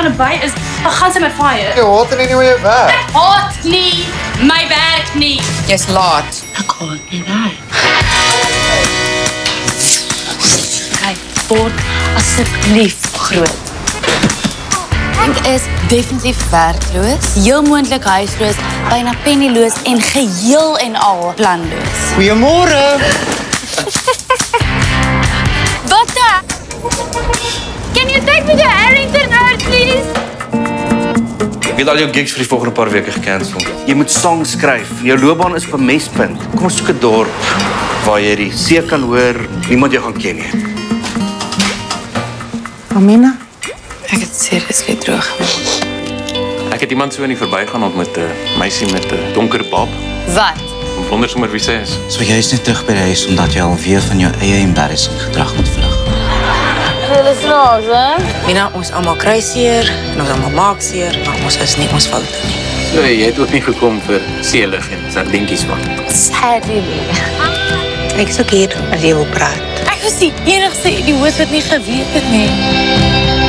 aan 'n by is, dan gaan sy my fire. Jy haat nie hoe jy werk. Ek haat nie my werk nie. Jy's laat. Ek haat nie werk. Kyk, word asseblief groot. Ek is definitief werkloos, heel moontlik huisloos, byna pennyloos en geheel en al planloos. Goeiemôre. Dokter! Can you take me to Harrington Earth, please? Ek het al jou gigs vir die volgende paar weke gekansel. Jy moet songs skryf. Jou loopbaan is op 'n mespunt. Kom ons soek 'n dorp waar jy die see kan hoor, niemand jou gaan ken nie. Amina? Ek het seriously droog gemaak. Ek het iemand so in die verbygaan ontmoet, 'n meisie met 'n donker bob. Wat? Ek wonder sommer wie sy is. So jy is net terug by die huis omdat jy alweer van jou eie embarrassing gedrag moet vlug. Hulle snaaks, hè? Mina, ons almal kry seer, en ons almal maak seer, maar ons is nie ons foute nie. So, jy het ook nie gekom vir seelig en sardientjies man. Sadly. Ek is ook hier as jy wil praat. Ek was die enigste idioot wat nie geweet het nie.